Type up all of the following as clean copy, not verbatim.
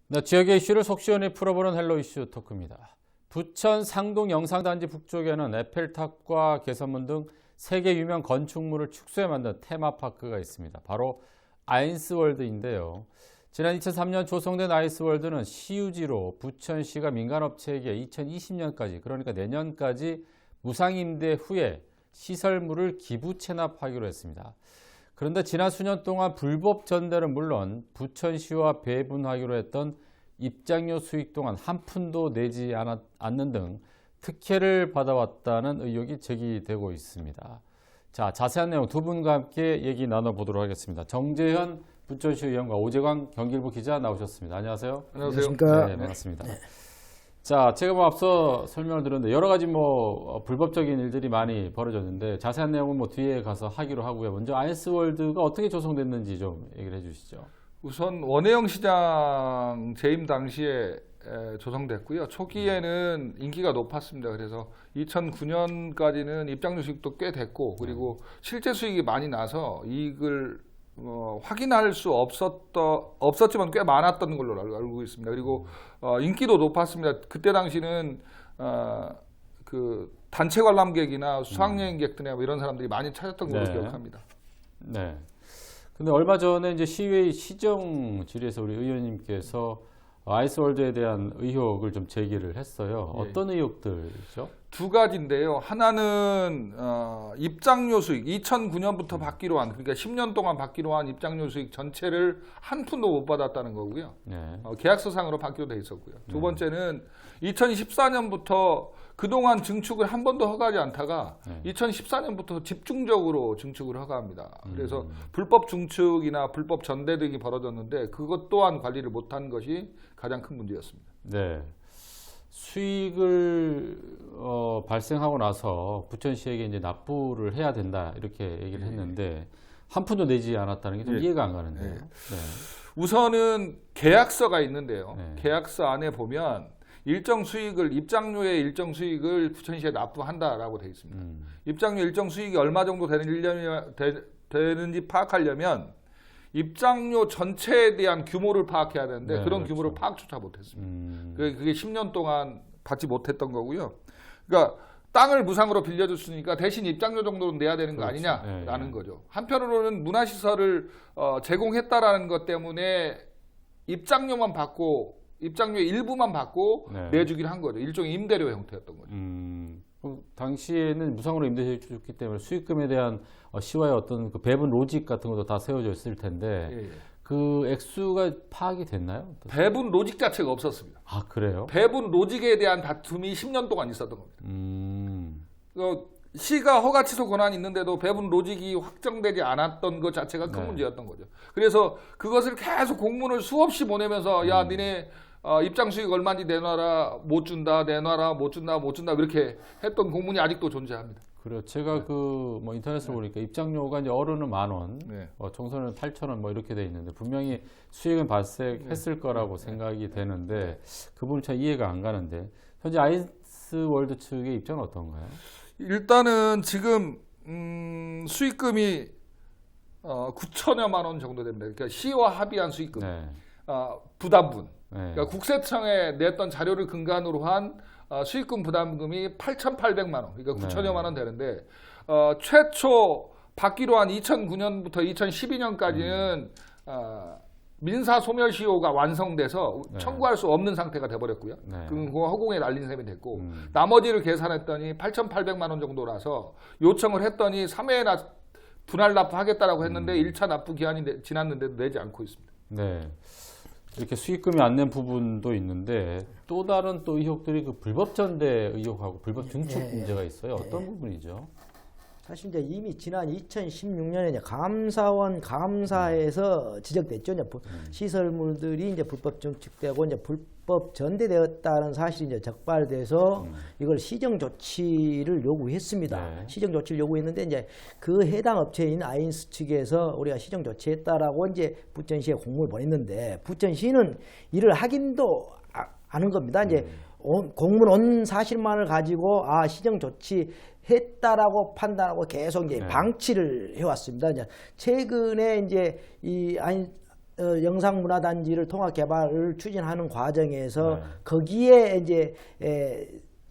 네, 지역의 이슈를 속 시원히 풀어보는 헬로 이슈 토크입니다. 부천 상동 영상단지 북쪽에는 에펠탑과 개선문 등 세계 유명 건축물을 축소해 만든 테마파크가 있습니다. 바로 아인스월드인데요. 지난 2003년 조성된 아인스월드는 시유지로 부천시가 민간업체에게 2020년까지, 그러니까 내년까지 무상임대 후에 시설물을 기부 체납하기로 했습니다. 그런데 지난 수년 동안 불법 전대는 물론 부천시와 배분하기로 했던 입장료 수익 동안 한 푼도 내지 않는 등 특혜를 받아왔다는 의혹이 제기되고 있습니다. 자, 자세한 내용 두 분과 함께 얘기 나눠보도록 하겠습니다. 정재현 부천시 의원과 오재광 경기일보 기자 나오셨습니다. 안녕하세요. 안녕하세요. 네, 반갑습니다. 네. 자, 제가 앞서 설명을 드렸는데 여러 가지 불법적인 일들이 많이 벌어졌는데 자세한 내용은 뒤에 가서 하기로 하고요. 먼저 아인스월드가 어떻게 조성됐는지 좀 얘기를 해주시죠. 우선 원혜영 시장 재임 당시에 조성됐고요. 초기에는 인기가 높았습니다. 그래서 2009년까지는 입장료 수익도 꽤 됐고, 그리고 실제 수익이 많이 나서 이익을 확인할 수 없었지만 꽤 많았던 걸로 알고 있습니다. 그리고 인기도 높았습니다. 그때 당시는 그 단체 관람객이나 수학여행객들이나 이런 사람들이 많이 찾았던 걸로 기억합니다. 네. 근데 얼마 전에 이제 시의회 시정 질의에서 우리 의원님께서 아이스월드에 대한 의혹을 좀 제기를 했어요. 어떤 의혹들이죠? 두 가지인데요. 하나는 입장료 수익, 2009년부터 받기로 한, 그러니까 10년 동안 받기로 한 입장료 수익 전체를 한 푼도 못 받았다는 거고요. 네. 계약서상으로 받기로 돼 있었고요. 두 번째는 2014년부터 그동안 증축을 한 번도 허가하지 않다가 2014년부터 집중적으로 증축을 허가합니다. 그래서 불법 증축이나 불법 전대 등이 벌어졌는데 그것 또한 관리를 못한 것이 가장 큰 문제였습니다. 네. 수익을 발생하고 나서 부천시에게 이제 납부를 해야 된다 이렇게 얘기를 했는데 한 푼도 내지 않았다는 게 좀 이해가 안 가는데요. 네. 우선은 계약서가 있는데요. 계약서 안에 보면 입장료의 일정 수익을 부천시에 납부한다라고 되어 있습니다. 입장료 일정 수익이 얼마 정도 되는지 파악하려면 입장료 전체에 대한 규모를 파악해야 되는데 그런 그렇죠. 규모를 파악조차 못했습니다. 그게 10년 동안 받지 못했던 거고요. 그러니까 땅을 무상으로 빌려줬으니까 대신 입장료 정도는 내야 되는 거 아니냐라는 거죠. 한편으로는 문화시설을 제공했다라는 것 때문에 입장료만 받고 입장료의 일부만 받고 내주기를 한 거죠. 일종의 임대료 형태였던 거죠. 당시에는 무상으로 임대해 줬기 때문에 수익금에 대한 시와의 어떤 그 배분 로직 같은 것도 다 세워져 있을 텐데 그 액수가 파악이 됐나요? 배분 로직 자체가 없었습니다. 아, 그래요? 배분 로직에 대한 다툼이 10년 동안 있었던 겁니다. 시가 허가 취소 권한이 있는데도 배분 로직이 확정되지 않았던 것 자체가 큰 문제였던 거죠. 그래서 그것을 계속 공문을 수없이 보내면서 야, 니네 입장 수익 얼마인지 내놔라, 못 준다, 내놔라, 못 준다, 못 준다, 그렇게 했던 공문이 아직도 존재합니다. 그래요. 제가 인터넷을 보니까 입장료가 이제 어른은 10,000원, 청소년은 8,000원 이렇게 돼 있는데 분명히 수익은 발생했을 거라고 생각이 되는데 그 부분 잘 이해가 안 가는데 현재 아이스월드 측의 입장은 어떤가요? 일단은 지금 수익금이 9천여만 원 정도 됩니다. 그러니까 시와 합의한 수익금, 부담분. 그러니까 국세청에 냈던 자료를 근간으로 한 수익금 부담금이 8,800만 원, 그러니까 9천여만 원 되는데 최초 받기로 한 2009년부터 2012년까지는 민사 소멸시효가 완성돼서 청구할 수 없는 상태가 돼버렸고요. 그건 허공에 날린 셈이 됐고 나머지를 계산했더니 8,800만 원 정도라서 요청을 했더니 3회나 분할 납부하겠다라고 했는데 1차 납부 기한이 지났는데도 내지 않고 있습니다. 네. 이렇게 수익금이 안 낸 부분도 있는데 또 다른 의혹들이 그 불법 전대 의혹하고 불법 증축 문제가 있어요. 어떤 부분이죠? 사실 이제 이미 지난 2016년에 이제 감사에서 지적됐죠. 이제 시설물들이 이제 불법 증축되고 이제 불법 전대되었다는 사실이 이제 적발돼서 이걸 시정 조치를 요구했습니다. 시정 조치를 요구했는데 이제 그 해당 업체인 아인스 측에서 우리가 시정 조치했다라고 이제 부천시에 공문을 보냈는데 부천시는 이를 확인도 않은 겁니다. 이제 공문 온 사실만을 가지고 시정 조치 했다라고 판단하고 계속 이제 방치를 해왔습니다. 이제 최근에 이제 이 영상문화단지를 통합 개발을 추진하는 과정에서 거기에 이제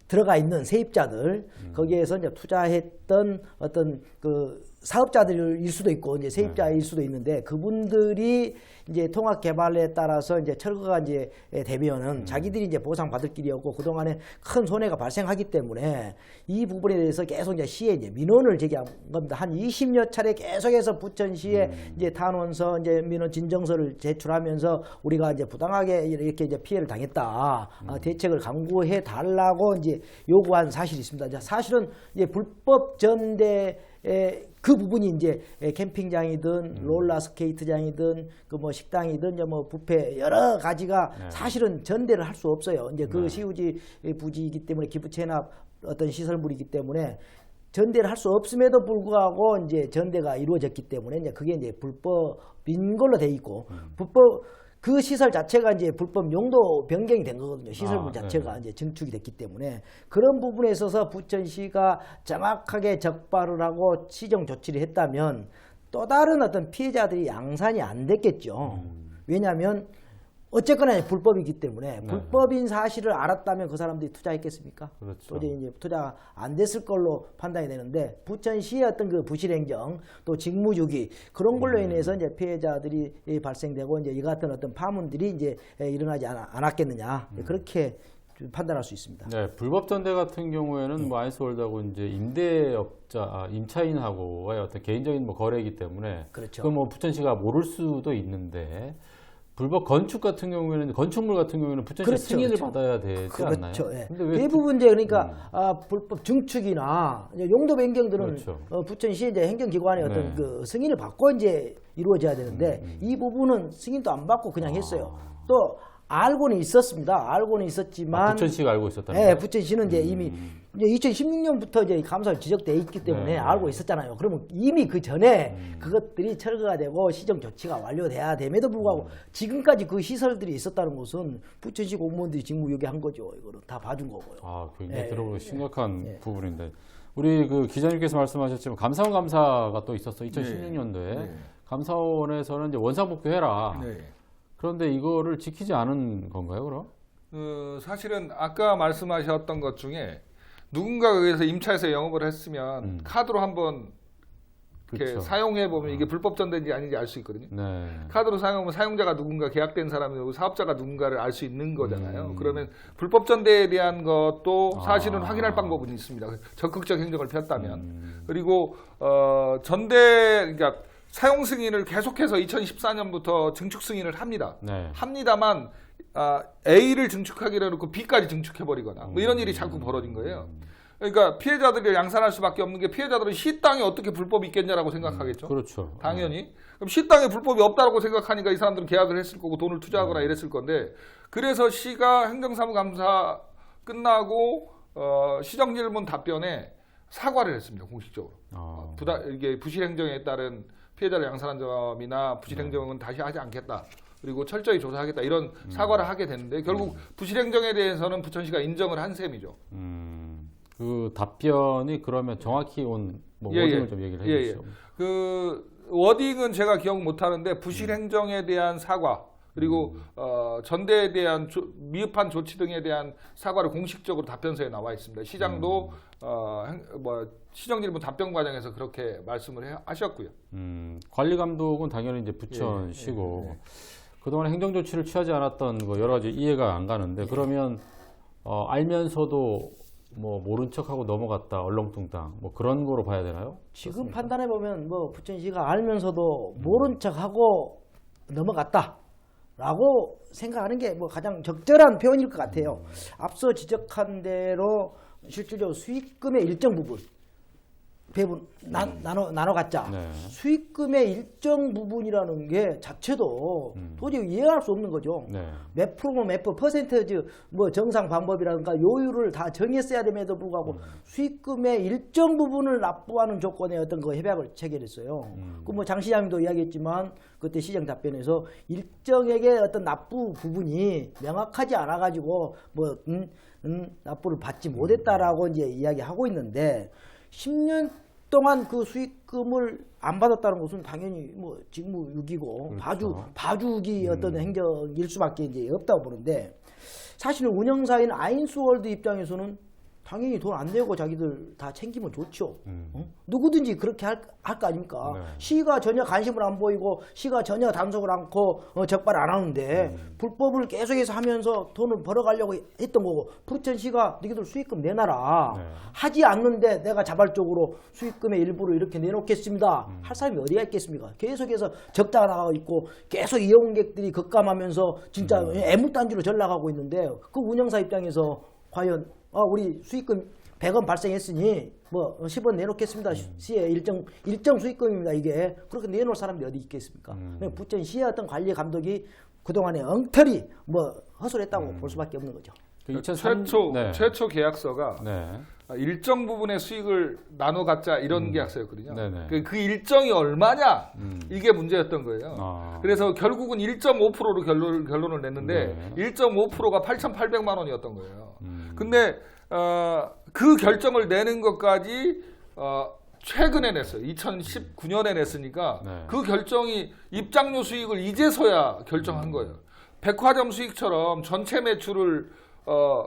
들어가 있는 세입자들 거기에서 이제 투자했던 어떤 그 사업자들일 수도 있고 이제 세입자일 수도 있는데 그분들이 이제 통합 개발에 따라서 이제 철거가 이제 되면은 자기들이 이제 보상받을 길이었고 그동안에 큰 손해가 발생하기 때문에 이 부분에 대해서 계속 이제 시에 이제 민원을 제기한 겁니다. 한 20여 차례 계속해서 부천시에 이제 탄원서 이제 민원 진정서를 제출하면서 우리가 이제 부당하게 이렇게 이제 피해를 당했다. 대책을 강구해 달라고 이제 요구한 사실이 있습니다. 사실은 이제 불법 전대 그 부분이 이제 캠핑장이든 롤러스케이트장이든 그 뭐 식당이든 이제 뭐 뷔페 여러 가지가 사실은 전대를 할 수 없어요. 이제 그 시유지 부지이기 때문에 기부 체납 어떤 시설물이기 때문에 전대를 할 수 없음에도 불구하고 이제 전대가 이루어졌기 때문에 이제 그게 이제 불법인 걸로 돼 있고 불법 그 시설 자체가 이제 불법 용도 변경이 된 거거든요. 시설물 자체가 이제 증축이 됐기 때문에 그런 부분에 있어서 부천시가 정확하게 적발을 하고 시정 조치를 했다면 또 다른 어떤 피해자들이 양산이 안 됐겠죠. 왜냐하면 어쨌거나 불법이기 때문에 불법인 사실을 알았다면 그 사람들이 투자했겠습니까? 그렇죠. 또 이제 투자 안 됐을 걸로 판단이 되는데 부천시의 어떤 그 부실행정 또 직무유기 그런 걸로 인해서 이제 피해자들이 발생되고 이제 이 같은 어떤 파문들이 이제 일어나지 않았겠느냐 그렇게 판단할 수 있습니다. 네, 불법 전대 같은 경우에는 뭐 아이스월드하고 이제 임대업자, 임차인하고의 어떤 개인적인 뭐 거래이기 때문에 그렇죠. 그 뭐 부천시가 모를 수도 있는데. 불법 건축 같은 경우에는 건축물 같은 경우에는 부천시 그렇죠, 승인을 그렇죠. 받아야 되지 않나요? 그렇죠. 예. 근데 왜 대부분 이제 그러니까 불법 증축이나 이제 용도 변경들은 그렇죠. 부천시 이제 행정기관의 어떤 그 승인을 받고 이제 이루어져야 되는데 이 부분은 승인도 안 받고 그냥 했어요. 또 알고는 있었습니다. 알고는 있었지만 부천시가 알고 있었다는 예, 거예요? 부천시는 이제 이미 이제 2016년부터 이제 감사를 지적돼 있기 때문에 알고 있었잖아요. 그러면 이미 그 전에 그것들이 철거가 되고 시정 조치가 완료돼야 됨에도 불구하고 지금까지 그 시설들이 있었다는 것은 부천시 공무원들이 직무유기한 거죠. 이거는 다 봐준 거고요. 아, 굉장히 들어보기 심각한 부분인데 우리 그 기자님께서 말씀하셨지만 감사원 감사가 또 있었어 2016년도에 감사원에서는 이제 원상복구해라. 그런데 이거를 지키지 않은 건가요, 그럼? 사실은 아까 말씀하셨던 것 중에 누군가가 여기서 임차해서 영업을 했으면 카드로 한번 이렇게 그렇죠. 사용해 보면 이게 불법 전대인지 아닌지 알 수 있거든요. 네. 카드로 사용하면 사용자가 누군가 계약된 사람이고 사업자가 누군가를 알 수 있는 거잖아요. 그러면 불법 전대에 대한 것도 사실은 확인할 방법은 있습니다. 적극적 행정을 폈다면. 그리고 전대 그러니까 사용 승인을 계속해서 2014년부터 증축 승인을 합니다. 합니다만 A를 증축하기로 해놓고 B까지 증축해버리거나 뭐 이런 일이 자꾸 벌어진 거예요. 그러니까 피해자들이 양산할 수밖에 없는 게 피해자들은 시 땅에 어떻게 불법이 있겠냐라고 생각하겠죠. 그렇죠. 당연히. 그럼 시 땅에 불법이 없다고 생각하니까 이 사람들은 계약을 했을 거고 돈을 투자하거나 이랬을 건데 그래서 시가 행정사무감사 끝나고 시정질문 답변에 사과를 했습니다. 공식적으로. 이게 부실행정에 따른 피해자를 양산한 점이나 부실행정은 다시 하지 않겠다. 그리고 철저히 조사하겠다. 이런 사과를 하게 됐는데 결국 부실행정에 대해서는 부천시가 인정을 한 셈이죠. 그 답변이 그러면 정확히 온 뭐 워딩을 좀 얘기를 해주시죠. 그 워딩은 제가 기억 못하는데 부실행정에 대한 사과 그리고 전대에 대한 미흡한 조치 등에 대한 사과를 공식적으로 답변서에 나와 있습니다. 시장도 시정질문 답변 과정에서 그렇게 말씀을 하셨고요. 관리 감독은 당연히 이제 부천시고 그동안 행정 조치를 취하지 않았던 거 여러 가지 이해가 안 가는데 그러면 알면서도 뭐 모른 척하고 넘어갔다 얼렁뚱땅 뭐 그런 거로 봐야 되나요? 지금 그렇습니까? 판단해 보면 뭐 부천시가 알면서도 모른 척하고 넘어갔다라고 생각하는 게 뭐 가장 적절한 표현일 것 같아요. 앞서 지적한 대로 실질적으로 수익금의 일정 부분 배분 나눠 갖자. 수익금의 일정 부분이라는 게 자체도 도저히 이해할 수 없는 거죠. 몇 프로면 몇 퍼센트지 뭐 정상 방법이라든가 요율을 다 정했어야 됨에도 불구하고 수익금의 일정 부분을 납부하는 조건의 어떤 그 협약을 체결했어요. 그 뭐 장 시장님도 이야기했지만 그때 시장 답변에서 일정액의 어떤 납부 부분이 명확하지 않아 가지고 뭐 납부를 받지 못했다라고 이제 이야기하고 있는데 10년 그동안 그 수익금을 안 받았다는 것은 당연히 뭐 직무유기고 그렇죠. 봐주기 어떤 행정일 수밖에 이제 없다고 보는데 사실은 운영사인 아인스월드 입장에서는 당연히 돈 안 내고 자기들 다 챙기면 좋죠. 누구든지 그렇게 할 거 아닙니까? 네. 시가 전혀 관심을 안 보이고 시가 전혀 단속을 않고 적발 안 하는데 불법을 계속해서 하면서 돈을 벌어가려고 했던 거고 부천시가 너희들 수익금 내놔라. 네. 하지 않는데 내가 자발적으로 수익금의 일부를 이렇게 내놓겠습니다. 할 사람이 어디가 있겠습니까? 계속해서 적자가 나가고 있고 계속 이용객들이 급감하면서 진짜 애물단지로 전락하고 있는데 그 운영사 입장에서 과연 우리 수익금 100원 발생했으니 뭐 10원 내놓겠습니다. 시의 일정 수익금입니다. 이게 그렇게 내놓을 사람이 어디 있겠습니까? 부천시의 어떤 관리 감독이 그동안에 엉터리 뭐 허술했다고 볼 수밖에 없는 거죠. 최초 계약서가 네. 일정 부분의 수익을 나눠 갖자 이런 계약서였거든요. 네네. 그 일정이 얼마냐 이게 문제였던 거예요. 그래서 결국은 1.5%로 결론을 냈는데 1.5%가 8,800만 원이었던 거예요. 근데 그 결정을 내는 것까지 최근에 냈어요. 2019년에 냈으니까 네. 그 결정이 입장료 수익을 이제서야 결정한 거예요. 백화점 수익처럼 전체 매출을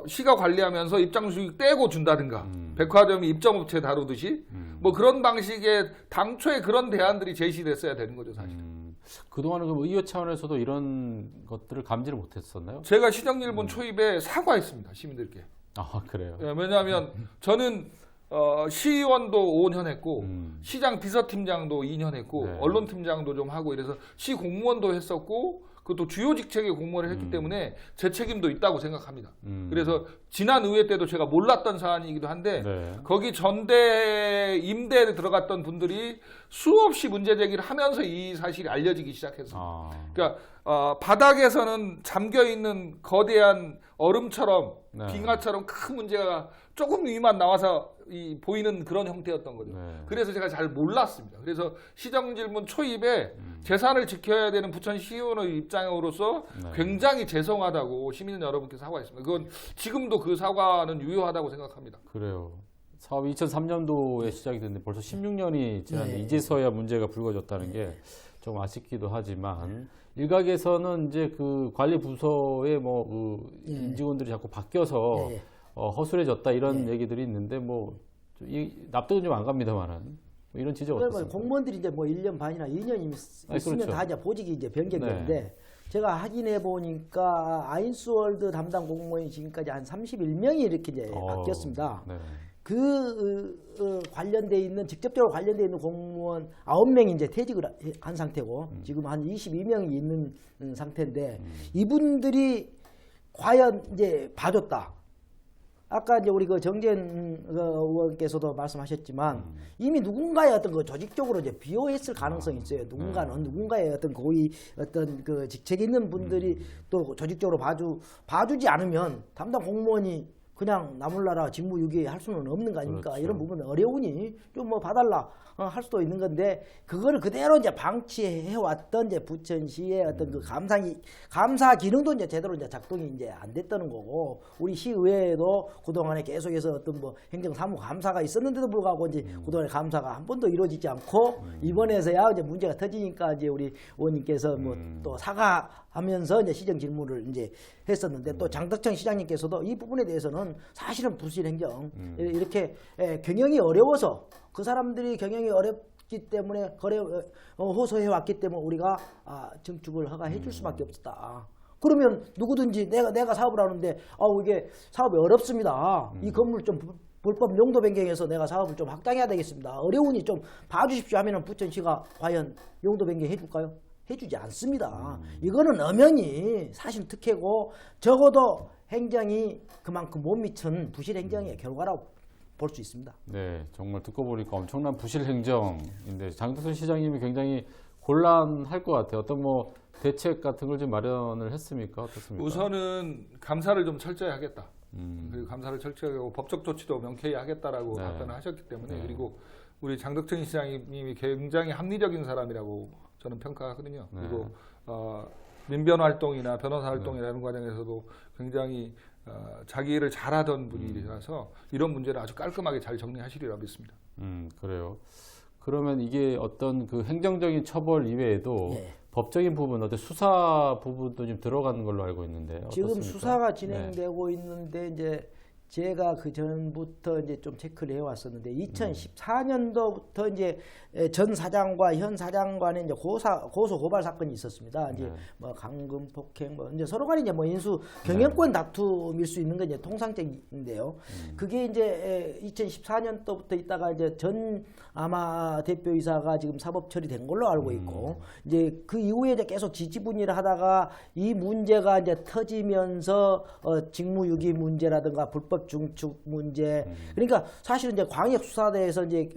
시가 관리하면서 입장 수익 떼고 준다든가 백화점이 입점업체 다루듯이 뭐 그런 방식의 당초에 그런 대안들이 제시됐어야 되는 거죠, 사실은. 그동안은 그럼 의회 차원에서도 이런 것들을 감지를 못했었나요? 제가 시정일본 초입에 사과했습니다, 시민들께. 아, 그래요? 예, 왜냐하면 저는 시의원도 5년 했고 시장 비서팀장도 2년 했고 네. 언론팀장도 좀 하고 이래서 시 공무원도 했었고 그것도 주요 직책의 공무원을 했기 때문에 제 책임도 있다고 생각합니다. 그래서 지난 의회 때도 제가 몰랐던 사안이기도 한데 네. 거기 전대 임대에 들어갔던 분들이 수없이 문제 제기를 하면서 이 사실이 알려지기 시작했습니다. 그러니까 바닥에서는 잠겨 있는 거대한 얼음처럼 네. 빙하처럼 큰 문제가 조금 위만 나와서 보이는 그런 형태였던 거죠. 네. 그래서 제가 잘 몰랐습니다. 그래서 시정질문 초입에 재산을 지켜야 되는 부천시의원의 입장으로서 굉장히 죄송하다고 시민 여러분께 사과했습니다. 그건 지금도 그 사과는 유효하다고 생각합니다. 그래요. 사업이 2003년도에 시작이 됐는데 벌써 16년이 지났는데 이제서야 문제가 불거졌다는 게 좀 아쉽기도 하지만 일각에서는 이제 그 관리 부서의 뭐 임직원들이 자꾸 바뀌어서 허술해졌다 이런 얘기들이 있는데 뭐 납득은 좀 안 갑니다만은 뭐 이런 지적 어떻습니까? 공무원들이 이제 뭐 1년 반이나 2년 있으면 그렇죠. 다 이제 보직이 이제 변경되는데 제가 확인해 보니까 아인스월드 담당 공무원이 지금까지 한 31명이 이렇게 이제 바뀌었습니다. 네. 관련돼 있는 직접적으로 관련돼 있는 공무원 9명이 이제 퇴직을 한 상태고 지금 한 22명이 있는 상태인데 이분들이 과연 이제 봐줬다. 아까 이제 우리 그 정재현 의원께서도 말씀하셨지만 이미 누군가의 어떤 그 조직적으로 이제 비호했을 가능성이 있어요. 누군가의 어떤 고위 어떤 그 직책에 있는 분들이 또 조직적으로 봐주지 않으면 담당 공무원이 그냥 나몰라라 직무유기 할 수는 없는 거 아닙니까? 그렇죠. 이런 부분은 어려우니 좀 뭐 봐달라 할 수도 있는 건데 그거를 그대로 이제 방치해 왔던 이제 부천시의 어떤 그 감사 기능도 이제 제대로 이제 작동이 이제 안 됐다는 거고 우리 시의회에도 그동안에 계속해서 어떤 뭐 행정사무 감사가 있었는데도 불구하고 이제 그동안에 감사가 한 번도 이루어지지 않고 이번에서야 이제 문제가 터지니까 이제 우리 의원님께서 뭐 또 사과하면서 이제 시정 질문을 이제 했었는데 또 장덕천 시장님께서도 이 부분에 대해서는 사실은 부실 행정 이렇게 경영이 어려워서 그 사람들이 경영이 어렵기 때문에 호소해 왔기 때문에 우리가 증축을 허가해 줄 수밖에 없었다. 그러면 누구든지 내가 사업을 하는데 이게 사업이 어렵습니다. 이 건물 좀 불법 용도 변경해서 내가 사업을 좀 확장해야 되겠습니다. 어려우니 좀 봐주십시오 하면은 부천시가 과연 용도 변경 해줄까요? 해주지 않습니다. 이거는 엄연히 사실 특혜고 적어도 행정이 그만큼 못 미친 부실 행정의 결과라고 볼 수 있습니다. 네, 정말 듣고 보니까 엄청난 부실 행정인데 장덕천 시장님이 굉장히 곤란할 것 같아요. 어떤 뭐 대책 같은 걸 좀 마련을 했습니까? 어떻습니까? 우선은 감사를 좀 철저히 하겠다. 그리고 감사를 철저히 하고 법적 조치도 명쾌히 하겠다라고 답변을 하셨기 때문에 그리고 우리 장덕천 시장님이 굉장히 합리적인 사람이라고 저는 평가하거든요. 그리고 민변 활동이나 변호사 활동이라는 과정에서도 굉장히 자기 일을 잘하던 분이라서 이런 문제를 아주 깔끔하게 잘 정리하시리라 믿습니다. 그래요. 그러면 이게 어떤 그 행정적인 처벌 이외에도 예. 법적인 부분, 어떤 수사 부분도 좀 들어가는 걸로 알고 있는데 지금 어떻습니까? 수사가 진행되고 있는데 이제 제가 그 전부터 이제 좀 체크를 해왔었는데 2014년도부터 이제 전 사장과 현 사장간의 이제 고소 고발 사건이 있었습니다. 이제 뭐 강금 폭행 뭐 이제 서로 간에 이제 뭐 인수 경영권 다툼일 수 있는 건 이제 통상적인데요. 그게 이제 2014년도부터 있다가 이제 전 아마 대표이사가 지금 사법 처리된 걸로 알고 있고 이제 그 이후에 이제 계속 지지분이를 하다가 이 문제가 이제 터지면서 직무유기 문제라든가 불법 중축 문제 그러니까 사실은 이제 광역수사대에서 이제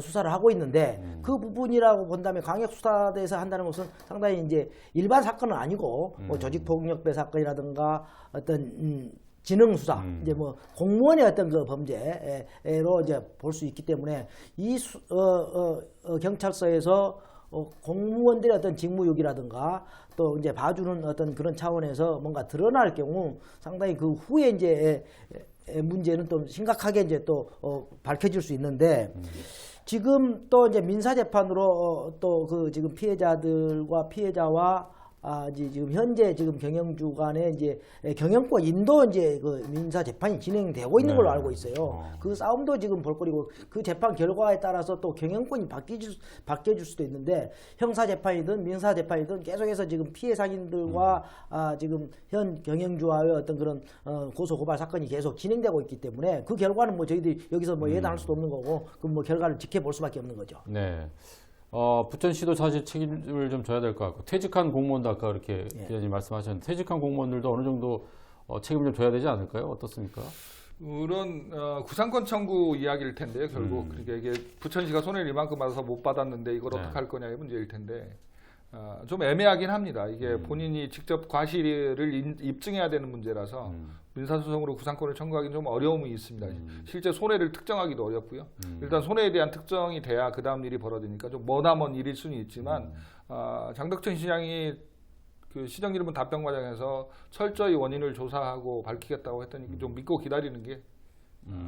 수사를 하고 있는데 그 부분이라고 본다면 광역수사대에서 한다는 것은 상당히 이제 일반 사건은 아니고 뭐 조직폭력배 사건이라든가 어떤 지능수사 이제 뭐 공무원의 어떤 그 범죄로 이제 볼 수 있기 때문에 이 경찰서에서 공무원들의 어떤 직무유기라든가 또 이제 봐주는 어떤 그런 차원에서 뭔가 드러날 경우 상당히 그 후에 이제 문제는 좀 심각하게 이제 또 밝혀질 수 있는데 지금 또 이제 민사재판으로 또 그 지금 피해자들과 피해자와 지금 현재 지금 경영주 간의 이제 경영권 인도 이제 그 민사 재판이 진행되고 있는 걸로 알고 있어요. 그 싸움도 지금 볼거리고 그 재판 결과에 따라서 또 경영권이 바뀌어질 수도 있는데 형사 재판이든 민사 재판이든 계속해서 지금 피해 상인들과 지금 현 경영주와의 어떤 그런 고소 고발 사건이 계속 진행되고 있기 때문에 그 결과는 뭐 저희들이 여기서 뭐 예단할 수도 없는 거고 그 뭐 결과를 지켜볼 수밖에 없는 거죠. 네. 부천시도 사실 책임을 좀 져야 될 것 같고 퇴직한 공무원도 아까 그렇게 기자님 말씀하셨는데 퇴직한 공무원들도 어느 정도 책임을 좀 져야 되지 않을까요? 어떻습니까? 물론 구상권 청구 이야기일 텐데요. 결국 그러니까 이게 부천시가 손해를 이만큼 받아서 못 받았는데 이걸 어떻게 할 거냐의 문제일 텐데 좀 애매하긴 합니다. 이게 본인이 직접 과실을 입증해야 되는 문제라서 민사소송으로 구상권을 청구하기는 좀 어려움이 있습니다. 실제 손해를 특정하기도 어렵고요. 일단 손해에 대한 특정이 돼야 그 다음 일이 벌어지니까 좀 머나먼 일일 수는 있지만 장덕천 시장이 그 시정기름분 답변 과정에서 철저히 원인을 조사하고 밝히겠다고 했더니 좀 믿고 기다리는 게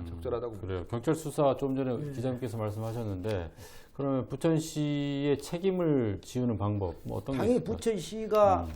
적절하다고 봅니다. 그래요. 경찰 수사 좀 전에 기자님께서 말씀하셨는데 그러면 부천시의 책임을 지우는 방법 뭐 어떤 게 당연히 있을까요? 부천시가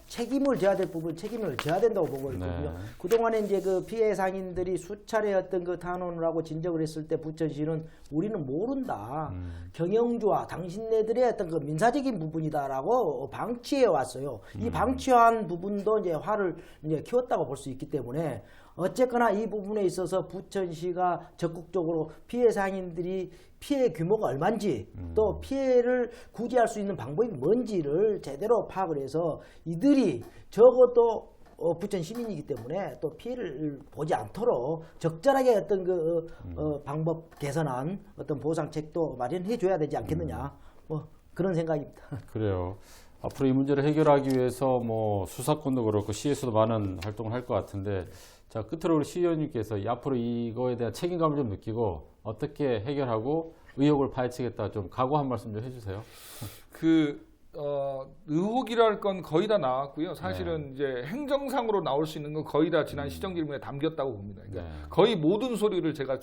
책임을 져야 될 부분 책임을 져야 된다고 보고 있거든요. 네. 그동안에 이제 그 피해 상인들이 수차례 어떤 그 탄원을 하고 진정을 했을 때 부천시는 우리는 모른다. 경영주와 당신네들의 어떤 그 민사적인 부분이다라고 방치해 왔어요. 이 방치한 부분도 이제 화를 이제 키웠다고 볼 수 있기 때문에 어쨌거나 이 부분에 있어서 부천시가 적극적으로 피해 상인들이 피해 규모가 얼마인지 또 피해를 구제할 수 있는 방법이 뭔지를 제대로 파악을 해서 이들이 적어도 부천 시민이기 때문에 또 피해를 보지 않도록 적절하게 어떤 그 방법 개선한 어떤 보상책도 마련해 줘야 되지 않겠느냐 뭐 그런 생각입니다. 그래요. 앞으로 이 문제를 해결하기 위해서 뭐 수사권도 그렇고 시에서도 많은 활동을 할 것 같은데 자 끝으로 우리 시 의원님께서 앞으로 이거에 대한 책임감을 좀 느끼고 어떻게 해결하고 의혹을 파헤치겠다 좀 각오 한 말씀 좀 해주세요. 의혹이랄 건 거의 다 나왔고요. 사실은 이제 행정상으로 나올 수 있는 건 거의 다 지난 시정기름에 담겼다고 봅니다. 그러니까 거의 모든 소리를 제가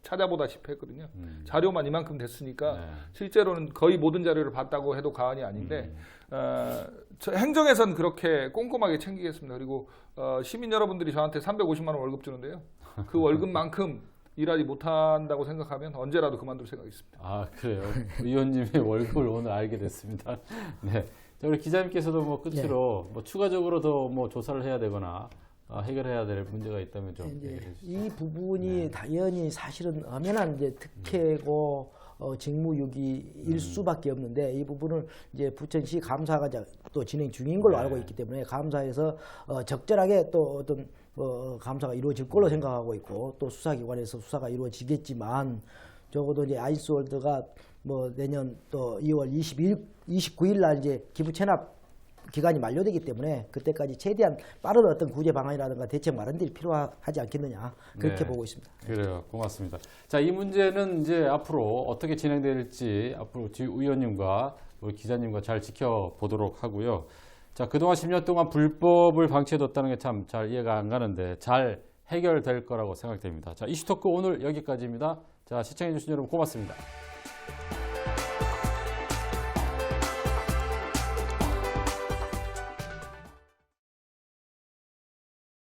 찾아보다시피 했거든요. 자료만 이만큼 됐으니까 실제로는 거의 모든 자료를 봤다고 해도 과언이 아닌데 행정에서는 그렇게 꼼꼼하게 챙기겠습니다. 그리고 시민 여러분들이 저한테 350만 원 월급 주는데요. 그 월급만큼 일하지 못한다고 생각하면 언제라도 그만둘 생각이 있습니다. 아 그래요. 의원님의 월급을 오늘 알게 됐습니다. 네. 자, 우리 기자님께서도 뭐 끝으로 뭐 추가적으로 더 뭐 조사를 해야 되거나 해결해야 될 문제가 있다면 좀 얘기해 주시죠. 이 부분이 당연히 사실은 엄연한 이제 특혜고 직무유기일 수밖에 없는데 이 부분을 이제 부천시 감사가 또 진행 중인 걸로 알고 있기 때문에 감사에서 적절하게 또 어떤 감사가 이루어질 걸로 생각하고 있고 또 수사기관에서 수사가 이루어지겠지만 적어도 이제 아이스월드가 뭐 내년 또 2월 29일 날 이제 기부 체납 기간이 만료되기 때문에 그때까지 최대한 빠른 어떤 구제 방안이라든가 대책 마련들이 필요하지 않겠느냐 그렇게 보고 있습니다. 그래요. 고맙습니다. 자, 이 문제는 이제 앞으로 어떻게 진행될지 앞으로 의원님과 우리 기자님과 잘 지켜보도록 하고요. 자, 그동안 10년 동안 불법을 방치해뒀다는 게 참 잘 이해가 안 가는데 잘 해결될 거라고 생각됩니다. 자, 이슈토크 오늘 여기까지입니다. 자, 시청해주신 여러분 고맙습니다.